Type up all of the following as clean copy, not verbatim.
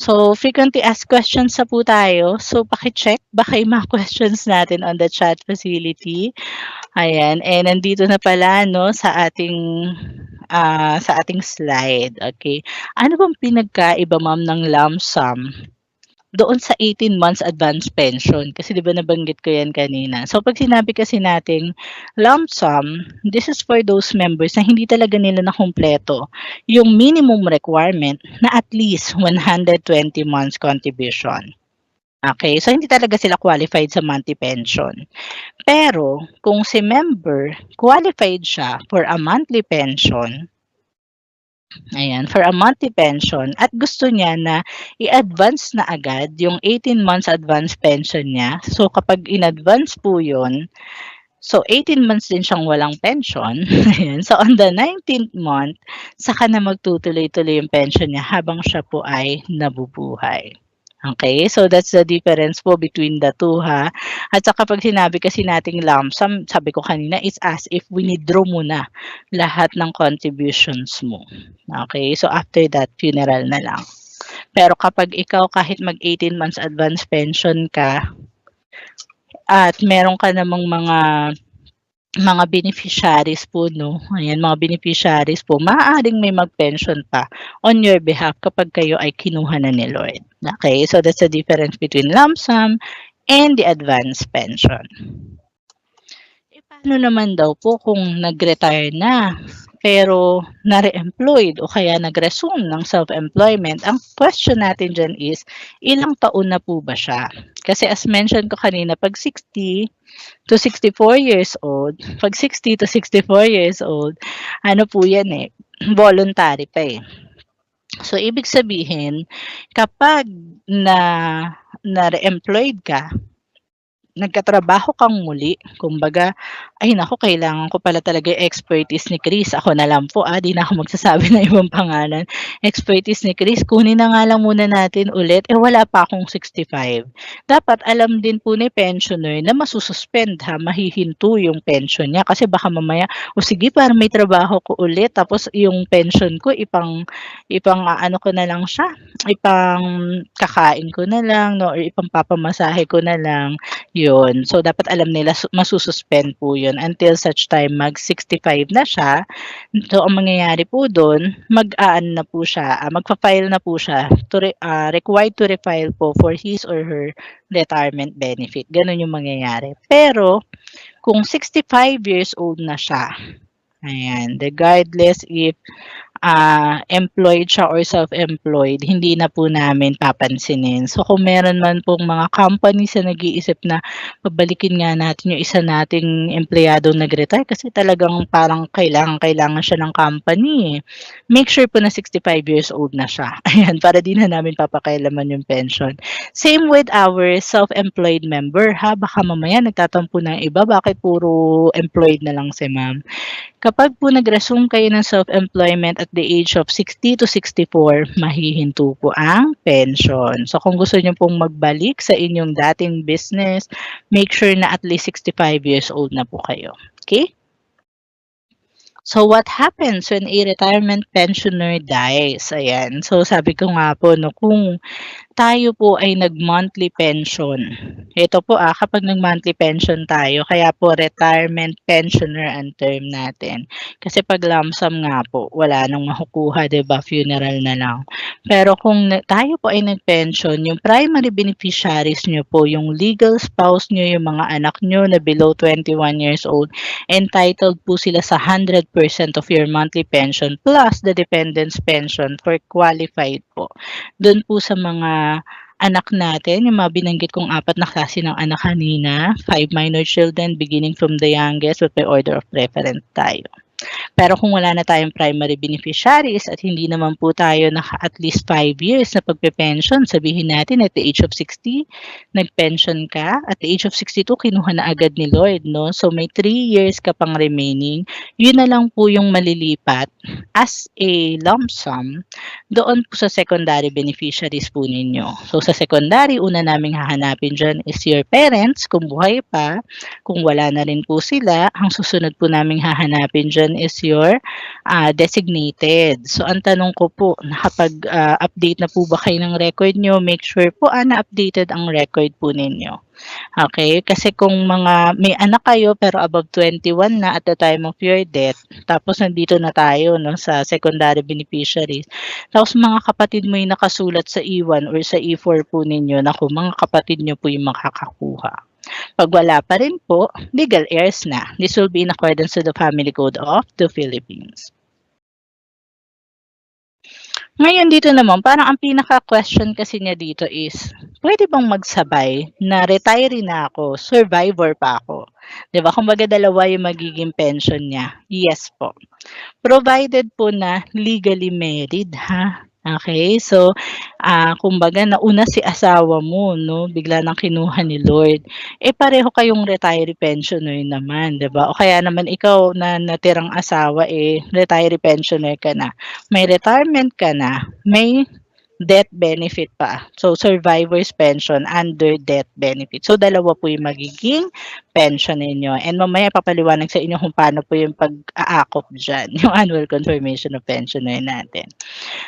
So, frequently asked questions na po tayo. So, paki-check baka yung mga questions natin on the chat facility. Ayan, nandito na pala 'no sa ating slide, okay. Ano bang pinagkaiba ma'am ng lump sum doon sa 18 months advance pension? Kasi 'di ba nabanggit ko 'yan kanina. So 'pag sinabi kasi nating lump sum, this is for those members na hindi talaga nila nakumpleto yung minimum requirement na at least 120 months contribution. Okay, so hindi talaga sila qualified sa monthly pension. Pero kung si member qualified siya for a monthly pension, ayan, for a monthly pension at gusto niya na i-advance na agad yung 18 months advance pension niya. So kapag in-advance po yun, so 18 months din siyang walang pension. Ayan. So on the 19th month, saka na magtutuloy-tuloy yung pension niya habang siya po ay nabubuhay. Okay, so that's the difference po between the two ha. At saka pag sinabi kasi nating lump sum, sabi ko kanina, it's as if winidraw mo na lahat ng contributions mo. Okay, so after that, funeral na lang. Pero kapag ikaw kahit mag 18 months advance pension ka at meron ka namang mga beneficiaries po 'no, ayan mga beneficiaries po, maaaring may mag-pension pa on your behalf kapag kayo ay kinuha na ni Lord. Okay, so that's the difference between lump sum and the advance pension. Paano naman daw po kung nag-retire na pero na-re-employed o kaya nag-resume ng self-employment? Ang question natin diyan is, ilang taon na po ba siya? Kasi as mentioned ko kanina, 'pag 60 to 64 years old, 'pag 60 to 64 years old, ano po 'yan, voluntary pa, So, ibig sabihin kapag na na-re-employed ka, nagkatrabaho kang muli, kumbaga, ay naku kailangan ko pala talaga yung expertise ni Chris. Ako na lang po, 'di na ako magsasabi ng ibang pangalan. Expertise ni Chris, kunin na nga lang muna natin ulit, wala pa akong 65. Dapat alam din po ni pensioner na masu-suspend mahihinto yung pension niya kasi baka mamaya, o sige para may trabaho ko ulit tapos yung pension ko ipang-aano ko na lang siya, ipang-kakain ko na lang 'no or ipang-papamasahe ko na lang. Yun. So, dapat alam nila masu-suspend po yun until such time mag-65 na siya. So, ang mangyayari po dun, mag-aano na po siya, magfa-file na po siya required to refile po for his or her retirement benefit. Ganun yung mangyayari. Pero, kung 65 years old na siya, ayan, regardless if employed siya or self-employed, hindi na po namin papansinin. So, kung meron man pong mga companies na nag-iisip na pabalikin nga natin yung isa nating empleyadong nag-retire kasi talagang parang kailangan siya ng company, Make sure po na 65 years old na siya. Ayan, para di na namin papakailaman yung pension. Same with our self-employed member baka mamaya nagtatampo ng iba, bakit puro employed na lang si ma'am? Kapag po nag-resume kayo ng self-employment at the age of 60 to 64, mahihinto po ang pension. So kung gusto niyo pong magbalik sa inyong dating business, make sure na at least 65 years old na po kayo. Okay? So what happens when a retirement pensioner dies? Ayan. So sabi ko nga po, no, kung tayo po ay nag-monthly pension. Ito po kapag nag-monthly pension tayo, kaya po retirement pensioner ang term natin. Kasi pag lump sum nga po, wala nang makukuha, 'di ba? Funeral na lang. Pero kung tayo po ay nag-pension, yung primary beneficiaries nyo po, yung legal spouse nyo, yung mga anak nyo na below 21 years old, entitled po sila sa 100% of your monthly pension plus the dependents pension for qualified po. Doon po sa mga anak natin, yung mga binanggit kong 4 na klase ng anak kanina, 5 minor children beginning from the youngest with by order of preference tayo. Pero kung wala na tayong primary beneficiaries at hindi naman po tayo at least 5 years na pagpe-pension, sabihin natin at the age of 60, nag-pension ka, at the age of 62, kinuha na agad ni Lord, no? So may 3 years ka pang remaining, yun na lang po yung malilipat as a lump sum doon po sa secondary beneficiaries po ninyo. So sa secondary, una naming hahanapin dyan is your parents, kung buhay pa. Kung wala na rin po sila, ang susunod po naming hahanapin dyan is your designated. So, ang tanong ko po, nakapag-update na po ba kayo ng record nyo? Make sure po na-updated ang record po ninyo. Okay? Kasi kung may anak kayo pero above 21 na at the time of your death, tapos nandito na tayo no, sa secondary beneficiaries, tapos mga kapatid mo yung nakasulat sa E1 or sa E4 po ninyo, naku, mga kapatid nyo po yung makakakuha. Pag wala pa rin po, legal heirs na. This will be in accordance to the Family Code of the Philippines. Ngayon dito naman, parang ang pinaka-question kasi niya dito is, pwede bang magsabay na retiree na ako, survivor pa ako? 'Di ba? Kumbaga dalawa yung magiging pension niya. Yes po. Provided po na legally married, ha? Okay, so, kumbaga nauna si asawa mo 'no, bigla ng kinuha ni Lord. Eh, pareho kayong retiree pensioner naman, 'di ba? O kaya naman ikaw na natirang asawa, eh, retiree pensioner ka na. May retirement ka na, may death benefit pa. So, survivor's pension under death benefit. So, dalawa po yung magiging pension ninyo. And mamaya papaliwanag sa inyo kung paano po yung pag-aakop dyan, yung annual confirmation of pensioner natin.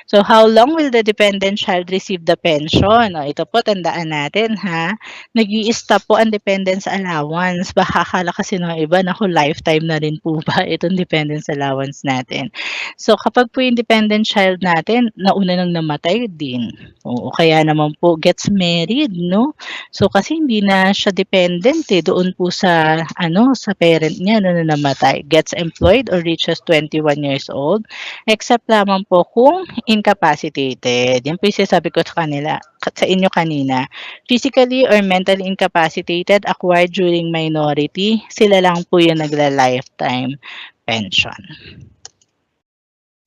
So, how long will the dependent child receive the pension? O, ito po, tandaan natin ha. Nag-i-stop po ang dependence allowance. Baka akala kasi ng iba, naku, lifetime na rin po ba itong dependence allowance natin. So, kapag po yung dependent child natin, nauna nang namatay din. O kaya naman po gets married, no? So, kasi hindi na siya dependent doon po sa, sa parent niya na namatay. Gets employed or reaches 21 years old. Except lamang po kung incapacitated. Yan po yung sinasabi ko sa inyo kanina. Physically or mentally incapacitated, acquired during minority, sila lang po yung nagla-lifetime pension.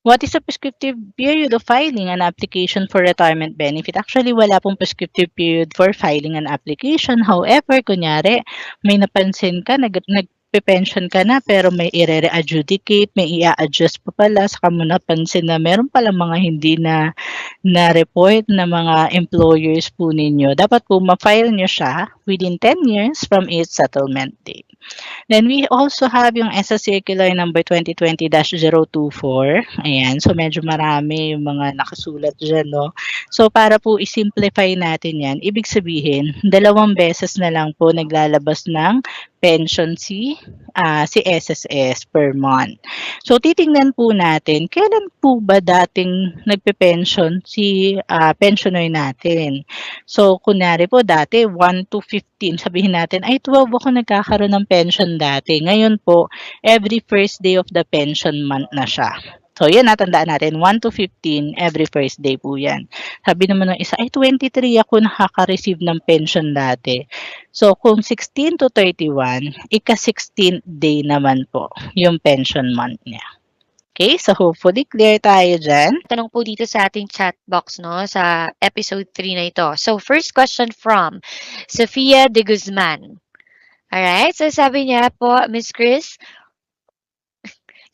What is the prescriptive period of filing an application for retirement benefit? Actually, wala pong prescriptive period for filing an application. However, kunyari, may napansin ka, nagpe-pension ka na pero may i-re-adjudicate, may i-adjust pa pala, saka mo napansin na meron pala mga hindi na report na mga employers po ninyo. Dapat po ma-file nyo siya within 10 years from its settlement date. Then we also have yung ESA Circular number 2020-024. Ayan, so medyo marami yung mga nakasulat dyan, no? So para po isimplify natin yan, ibig sabihin, 2 beses na lang po naglalabas ng pension si SSS per month. So titingnan po natin, kailan po ba dating nagpe-pension si pensioner natin? So kunyari po dati 1 to 15, sabihin natin ay 12 ako nagkakaroon ng pension dati. Ngayon po, every first day of the pension month na siya. So, yan, natandaan natin, 1 to 15, every first day po yan. Sabi naman ng isa, ay 23 ako nakaka-receive ng pension dati. So, kung 16 to 31, ika-16th day naman po yung pension month niya. Okay, so hopefully clear tayo dyan. Tanong po dito sa ating chat box, no, sa episode 3 na ito. So, first question from Sofia de Guzman. Alright, so sabi niya po, Miss Chris,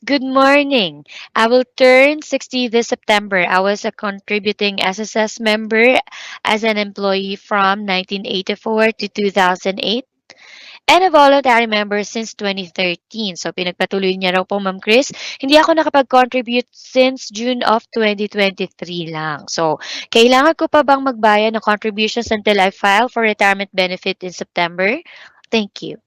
good morning. I will turn 60 this September. I was a contributing SSS member as an employee from 1984 to 2008. And a voluntary member since 2013. So, pinagpatuloy niya raw po, Ma'am Chris. Hindi ako nakapag-contribute since June of 2023 lang. So, kailangan ko pa bang magbayad ng contributions until I file for retirement benefit in September? Thank you.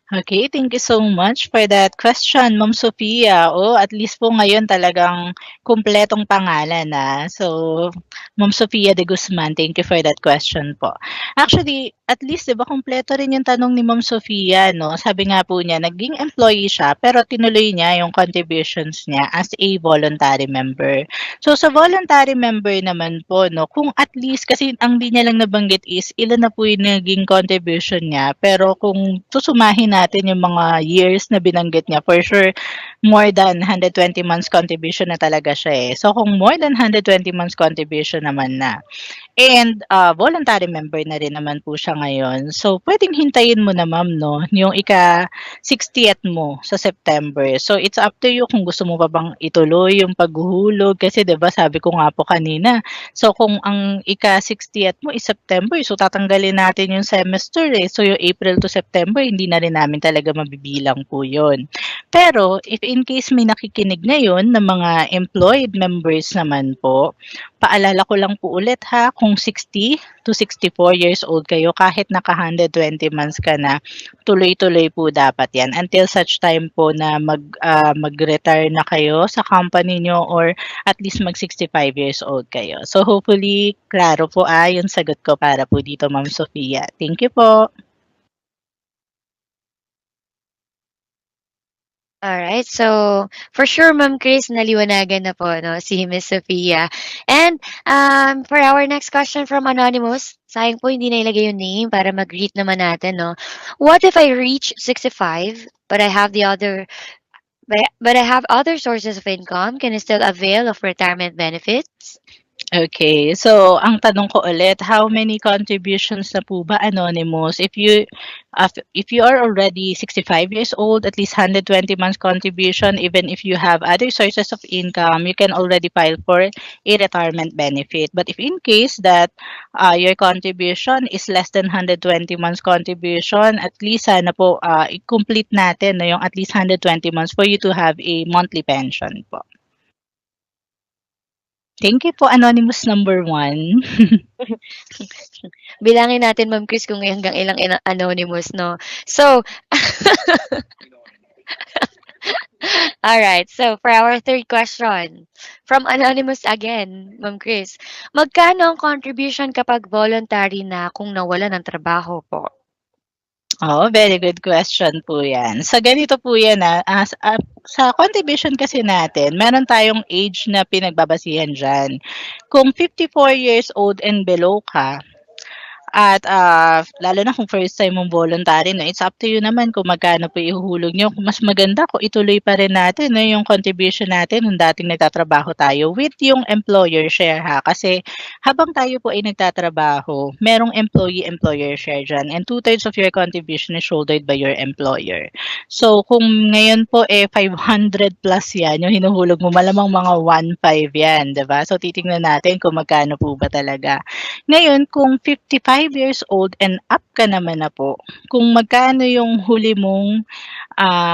Okay, thank you so much for that question, Ma'am Sophia. Oh, at least po ngayon talagang kumpletong pangalan na. So, Ma'am Sophia de Guzman, thank you for that question po. Actually, at least 'di ba kumpleto rin yung tanong ni Ma'am Sophia, no? Sabi nga po niya, naging employee siya pero tinuloy niya yung contributions niya as a voluntary member. So, sa voluntary member naman po, no, kung at least kasi ang di niya lang nabanggit is ilan na po yung naging contribution niya, pero kung susumahin natin yung mga years na binanggit niya, for sure, more than 120 months contribution na talaga siya eh. So, kung more than 120 months contribution naman na, and voluntary member na rin naman po siya ngayon. So, pwedeng hintayin mo na ma'am, no, yung ika-60th mo sa September. So, it's up to you kung gusto mo pa bang ituloy yung paghuhulog. Kasi 'di ba sabi ko nga po kanina, so kung ang ika-60th mo is September, so tatanggalin natin yung semester eh. So, yung April to September, hindi na rin namin talaga mabibilang po yun. Pero if in case may nakikinig ngayon na mga employed members naman po, paalala ko lang po ulit ha, kung 60 to 64 years old kayo, kahit naka 120 months ka na, tuloy-tuloy po dapat yan until such time po na mag-retire na kayo sa company nyo or at least mag 65 years old kayo. So hopefully, klaro po yung sagot ko para po dito, Ma'am Sofia. Thank you po. Alright, so for sure, Ma'am Chris, naliwanagan na po no, si Miss Sophia. And for our next question from Anonymous, sayang po hindi nailagay yung name para mag-greet naman natin, no? What if I reach 65, but I have but I have other sources of income? Can I still avail of retirement benefits? Okay, so ang tanong ko ulit, how many contributions na po ba, Anonymous? If you are already 65 years old, at least 120 months contribution, even if you have other sources of income, you can already file for a retirement benefit. But if in case that your contribution is less than 120 months contribution, at least sana po i-complete natin no, yung at least 120 months for you to have a monthly pension po. Thank you po, Anonymous number 1. Bilangin natin, Ma'am Chris, kung hanggang ilang anonymous, no? So, alright. So, for our third question, from Anonymous again, Ma'am Chris, magkano ang contribution kapag voluntary na kung nawala ng trabaho po? Oh, very good question po yan. So, ganito po yan sa contribution kasi natin, meron tayong age na pinagbabasihan dyan. Kung 54 years old and below ka, at lalo na kung first time mong voluntary, no, it's up to you naman kung magkano po ihuhulog nyo. Mas maganda kung ituloy pa rin natin no, yung contribution natin nung dating nagtatrabaho tayo with yung employer share ha. Kasi habang tayo po ay nagtatrabaho, merong employee-employer share dyan and 2/3 of your contribution is shouldered by your employer. So kung ngayon po 500 plus yan, yung hinuhulog mo malamang mga 1.5 yan, diba? So titingnan natin kung magkano po ba talaga. Ngayon, kung 55 years old and up ka naman na po, kung magkano yung huli mong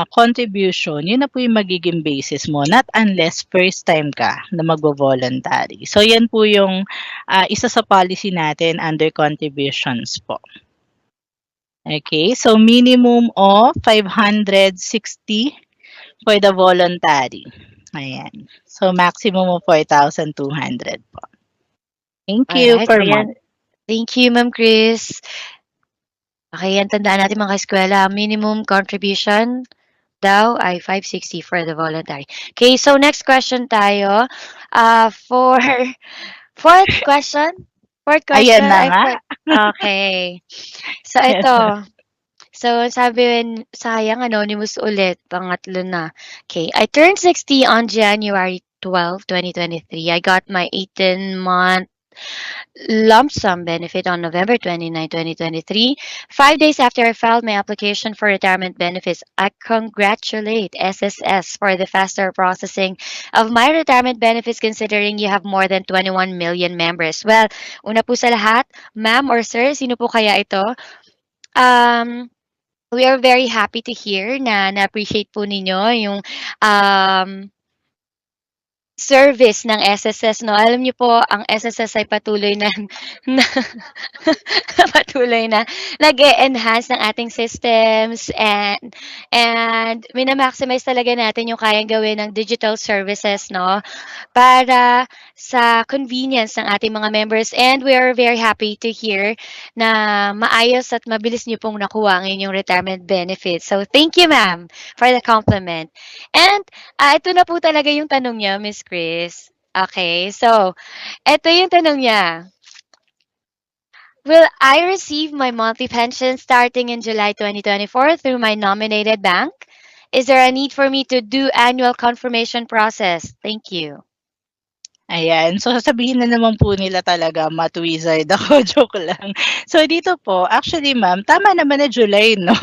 contribution, yun na po yung magiging basis mo, not unless first time ka na magvo-voluntary. So, yan po yung isa sa policy natin under contributions po. Okay, so minimum of 560 for the voluntary. Ayan. So, maximum of 4,200 po. Thank you Alright, per so month. yan. Thank you, Ma'am Chris. Okay, yan tandaan natin mga eskwela. Minimum contribution daw ay 560 for the voluntary. Okay, so next question tayo. For fourth question? Fourth Ayan question? na nga. Okay. So ito. So sabi sayang anonymous ulit. Pangatlo na. Okay, I turned 60 on January 12, 2023. I got my 18-month lump sum benefit on November 29, 2023. 5 days after I filed my application for retirement benefits, I congratulate SSS for the faster processing of my retirement benefits considering you have more than 21 million members. Well, una po sa lahat, ma'am or sir, sino po kaya ito? We are very happy to hear na na-appreciate po ninyo yung service ng SSS, no? Alam niyo po, ang SSS ay patuloy na, patuloy na nag-e-enhance ng ating systems and mina-maximize talaga natin yung kayang gawin ng digital services, no? Para sa convenience ng ating mga members. And we are very happy to hear na maayos at mabilis niyo pong nakuha ang inyong retirement benefits. So, thank you, ma'am, for the compliment. And ito na po talaga yung tanong niya, Miss Chris. Okay, so, ito yung tanong niya. Will I receive my monthly pension starting in July 2024 through my nominated bank? Is there a need for me to do annual confirmation process? Thank you. Ayan. So, sasabihin na naman po nila talaga, mat-wizard ako. Joke lang. So, dito po, actually, ma'am, tama naman na July, no?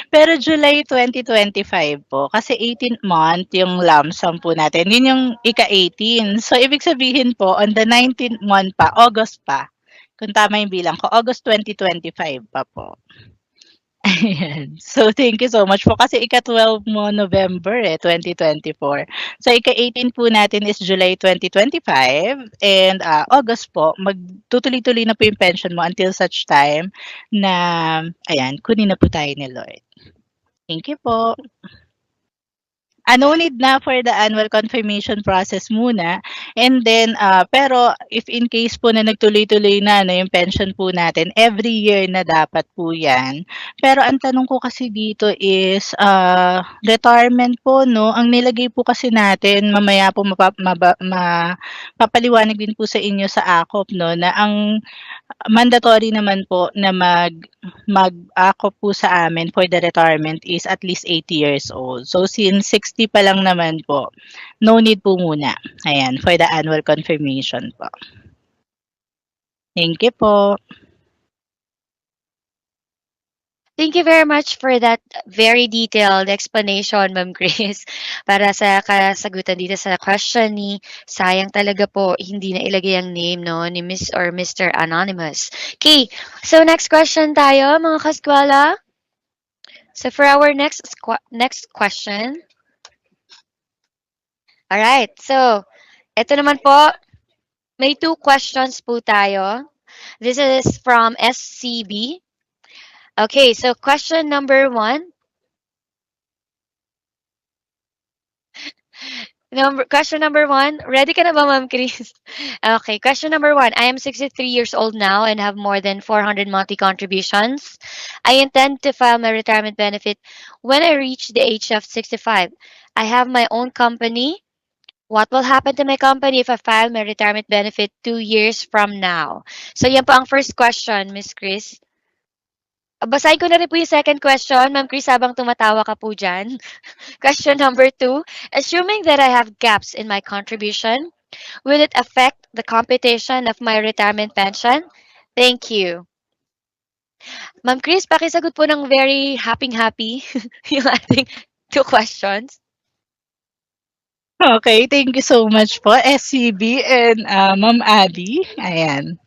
Pero July 2025 po. Kasi 18th month yung lump sum po natin. Yun yung ika-18. So, ibig sabihin po, on the 19th month pa, August pa. Kung tama yung bilang ko, August 2025 pa po. Ayan. So, thank you so much po kasi ika-12 mo November, 2024. So, ika-18 po natin is July 2025 and, August po magtutuloy-tuloy na po yung pension mo until such time na ayan, kunin na po tayo ni Lord. Thank you po. No need na for the annual confirmation process muna. And then, pero if in case po na nagtuloy-tuloy na no, yung pension po natin, every year na dapat po yan. Pero ang tanong ko kasi dito is, retirement po, no? Ang nilagay po kasi natin, mamaya po mapapaliwanag din po sa inyo sa AKOP, no? Na ang mandatory naman po na ako po sa amin for the retirement is at least 80 years old. So, since 60 pa lang naman po, no need po muna. Ayan, for the annual confirmation po. Thank you po. Thank you very much for that very detailed explanation, Ma'am Chris, para sa kasagutan dito sa question ni sayang talaga po hindi na ilagay ang name no ni Miss or Mr. Anonymous. Okay, so next question tayo mga kaskwala. So for our next question. All right. So, ito naman po, may two questions po tayo. This is from SCB. Okay, so question number 1. Question number 1. Ready ka na ba, Ma'am Chris? Okay, question number 1. I am 63 years old now and have more than 400 monthly contributions. I intend to file my retirement benefit when I reach the age of 65. I have my own company. What will happen to my company if I file my retirement benefit 2 years from now? So, yan po ang first question, Miss Chris. Basahin ko na rin po yung second question, Ma'am Chris, habang tumatawa ka po dyan. Question number 2. Assuming that I have gaps in my contribution, will it affect the computation of my retirement pension? Thank you. Ma'am Chris, pakisagot po ng very happy yung ating two questions. Okay, thank you so much po, SCB and Ma'am Abby. Ayan.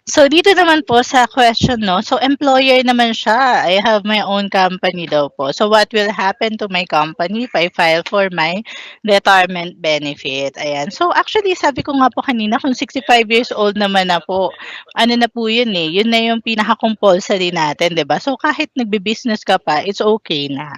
So, dito naman po sa question, no? So, employer naman siya. I have my own company daw po. So, what will happen to my company if I file for my retirement benefit? Ayan. So, actually, sabi ko nga po kanina, kung 65 years old naman na po, ano na po yun eh. Yun na yung pinaka-compulsory natin, di ba? So, kahit nagbe-business ka pa, it's okay na.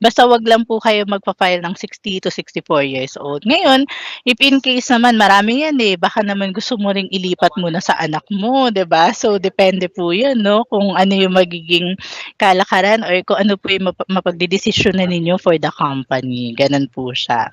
Basta wag lang po kayo magpa-file ng 60 to 64 years old. Ngayon, if in case naman marami yan eh, baka naman gusto mo ring ilipat muna sa anak mo, 'di ba? So depende po 'yun, no, kung ano yung magiging kalakaran or kung ano po yung mapagdedesisyon na ninyo for the company. Ganun po siya.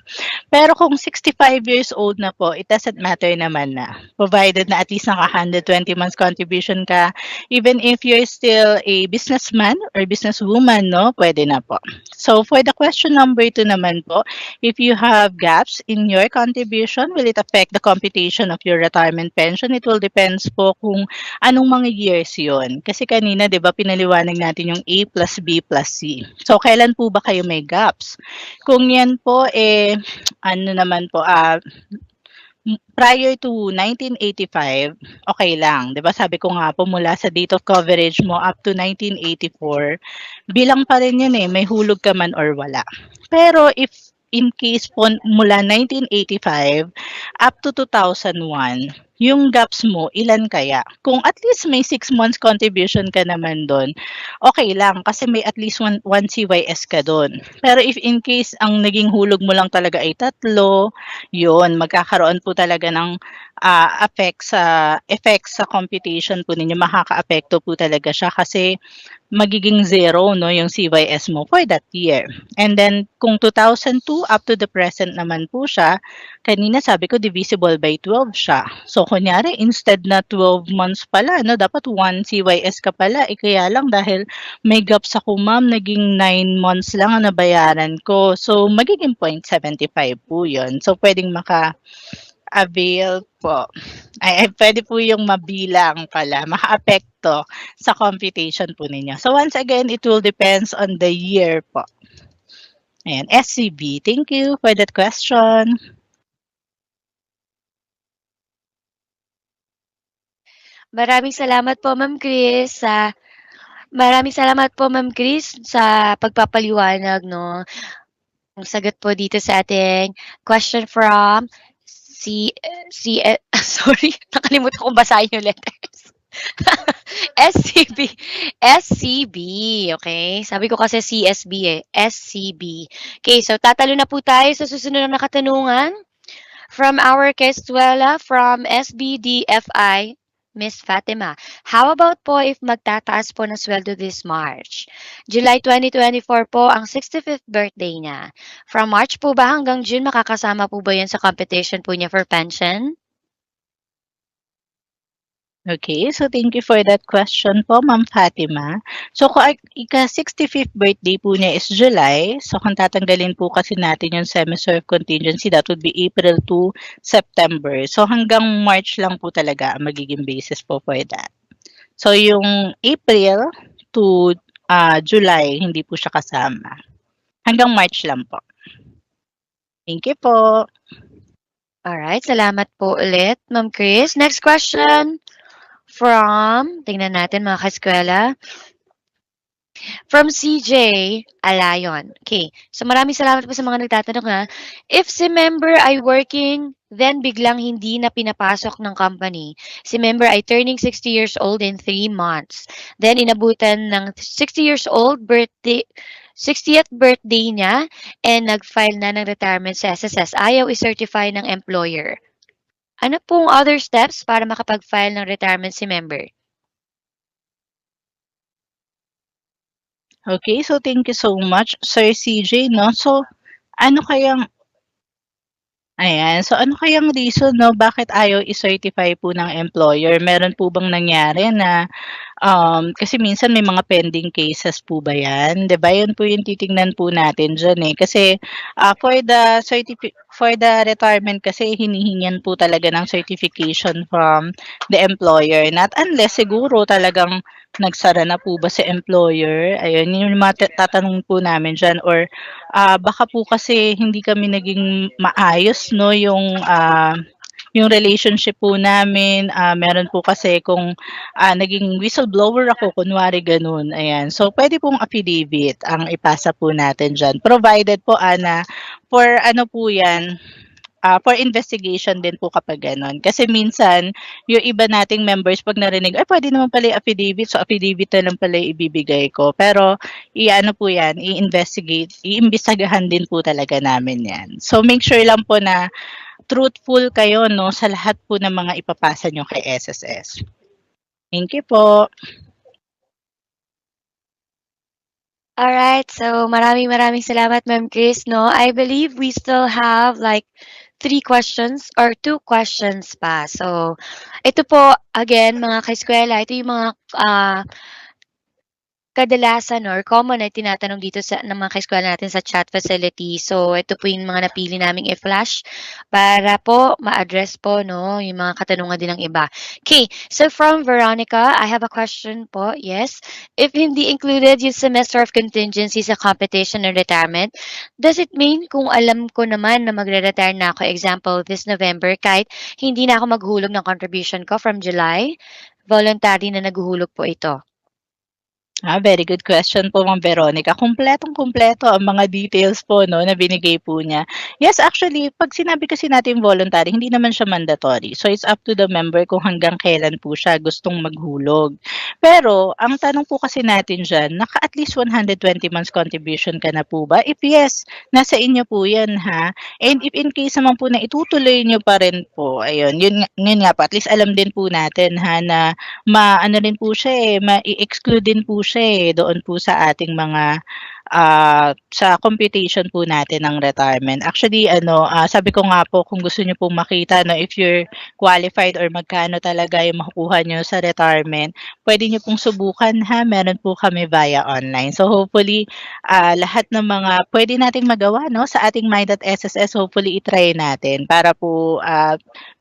Pero kung 65 years old na po, it doesn't matter naman na. Provided na at least naka 120 months contribution ka, even if you're still a businessman or businesswoman, no, pwede na po. So for the question number 2 naman po, if you have gaps in your contribution, will it affect the computation of your retirement pension? It will depends po kung anong mga years yun. Kasi kanina, di ba, pinaliwanag natin yung A plus B plus C. So, kailan po ba kayo may gaps? Kung yan po, ano naman po, prior to 1985, okay lang. 'Di ba sabi ko nga po mula sa date of coverage mo up to 1984, bilang pa rin 'yun eh, may hulog ka man or wala. Pero if in case po mula 1985 up to 2001, yung gaps mo, ilan kaya? Kung at least may 6 months contribution ka naman doon, okay lang kasi may at least one CYS ka doon. Pero if in case ang naging hulog mo lang talaga ay 3, yun, magkakaroon po talaga ng effect sa computation po ninyo. Makakaapekto po talaga siya kasi magiging zero no yung CYS mo for that year. And then kung 2002 up to the present naman po siya, kanina sabi ko divisible by 12 siya. So kunyari instead na 12 months pala no, dapat 1 CYS ka pala. Kaya lang dahil may gaps ako ma'am, naging 9 months lang ang nabayaran ko. So magiging 0.75 po 'yun. So pwedeng avail po. Ay, pwede po yung mabilang pala, makaapekto sa computation po ninyo. So once again, it will depends on the year po. Ayan, SCB, thank you for that question. Maraming salamat po, Ma'am Chris, sa Maraming salamat po, Ma'am Chris, sa pagpapaliwanag, no? Ang sagot po dito sa ating question from sorry, nakalimutan kong basahin yung letters. SCB. SCB, okay? Sabi ko kasi CSB eh. SCB. Okay, so tatalo na po tayo sa susunod na katanungan. From our Kestuela from SBDFI, Miss Fatima. How about po if magtataas po ng sweldo this March? July 2024 po ang 65th birthday niya. From March po ba hanggang June makakasama po ba yan sa competition po niya for pension? Okay, so thank you for that question po, Ma'am Fatima. So kung ika-65th birthday po niya is July, so kung tatanggalin po kasi natin yung semi-serve contingency, that would be April to September. So hanggang March lang po talaga ang magiging basis po for that. So yung April to July, hindi po siya kasama. Hanggang March lang po. Thank you po. Alright, salamat po ulit, Ma'am Chris. Next question from, tingnan natin mga kaskwela, from CJ Alayon. Okay, so maraming salamat po sa mga nagtatanong ha. If si member ay working, then biglang hindi na pinapasok ng company. Si member ay turning 60 years old in 3 months. Then inabutan ng 60 years old birthday, 60th birthday niya and nag-file na ng retirement sa SSS. Ayaw i-certify ng employer. Ano pong other steps para makapag-file ng retirement si member? Okay, so thank you so much, Sir CJ, no? So, ano kayang so ano kayang reason, no, bakit ayaw i-certify po ng employer? Meron po bang nangyari na kasi minsan may mga pending cases po ba 'yan, 'di ba? 'Yun po yung titingnan po natin diyan, eh. Kasi, for the retirement kasi hinihingan po talaga ng certification from the employer. Not unless siguro talagang nagsara na po ba si employer, ayun, yun yung mga tatanungin po namin diyan or, baka po kasi hindi kami naging maayos 'no, yung relationship po namin, meron po kasi kung naging whistleblower ako kunwari gano'n, ayan. So puwede pong affidavit ang ipasa po natin diyan, provided po, na for ano po 'yan, for investigation din po kapag gano'n. Kasi minsan yung iba nating members 'pag narinig, "Ay puwede naman pala yung affidavit." So affidavit na lang pala yung ibibigay ko. Pero i-ano po 'yan, iimbestigahan din po talaga namin 'yan. So make sure lang po na truthful kayo 'no, sa lahat po ng mga ipapasa niyo kay SSS. Thank you po. Alright, so maraming salamat, Ma'am Chris, no? I believe we still have like 3 questions or 2 questions pa. So, ito po, again, mga kaeskwela, ito yung mga kadalasan or common na tinatanong dito sa ng mga kaeskwela natin sa chat facility. So, ito po yung mga napili naming i-flash para po ma-address po, no, yung mga katanungan din ng iba. Okay, so from Veronica, I have a question po. Yes, if hindi included yung semester of contingency sa competition or retirement, does it mean kung alam ko naman na magre-retire na ako, example, this November, kahit hindi na ako maghulog ng contribution ko from July, voluntary na naghuhulog po ito? Very good question po, Ma'am Veronica. Kumpletong-kumpleto ang mga details po 'no, na binigay po niya. Yes, actually 'pag sinabi kasi natin voluntary, hindi naman siya mandatory. So, it's up to the member kung hanggang kailan po siya gustong maghulog. Pero ang tanong po kasi natin diyan, naka at least 120 months contribution ka na po ba? If yes, nasa inyo po 'yan ha. And if in case naman po na itutuloy niyo pa rin po, ayun, yun nga po, at least alam din po natin ha na ma-ano rin po siya, mai-exclude din po siya, doon po sa ating mga, sa computation po natin ng retirement. Actually ano, sabi ko nga po kung gusto niyo pong makita 'no, if you're qualified or magkano talaga yung makukuha niyo sa retirement, puwede niyo pong subukan ha, meron po kami via online. So hopefully, lahat ng mga puwede nating magawa 'no, sa ating My.SSS, hopefully i-try natin para po,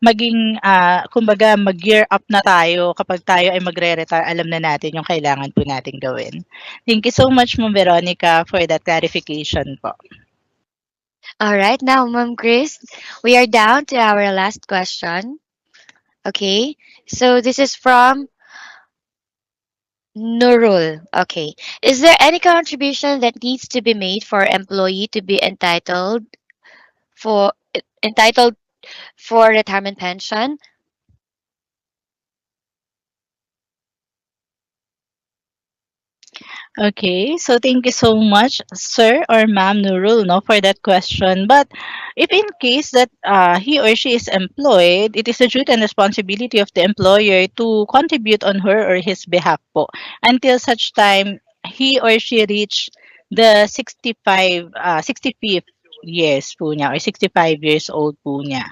maging, kumbaga mag-gear up na tayo kapag tayo ay magre-retire, alam na natin yung kailangan po nating gawin. Thank you so much, Ma'am Veronica, for that clarification po. Alright, now, Ma'am Chris, we are down to our last question. Okay, so this is from Nurul. Okay. Is there any contribution that needs to be made for employee to be for entitled for retirement pension? Okay, so thank you so much, sir or ma'am Nurul, no, for that question. But if in case that he or she is employed, it is the duty and responsibility of the employer to contribute on her or his behalf po until such time he or she reach the 65th years po niya or 65 years old po niya.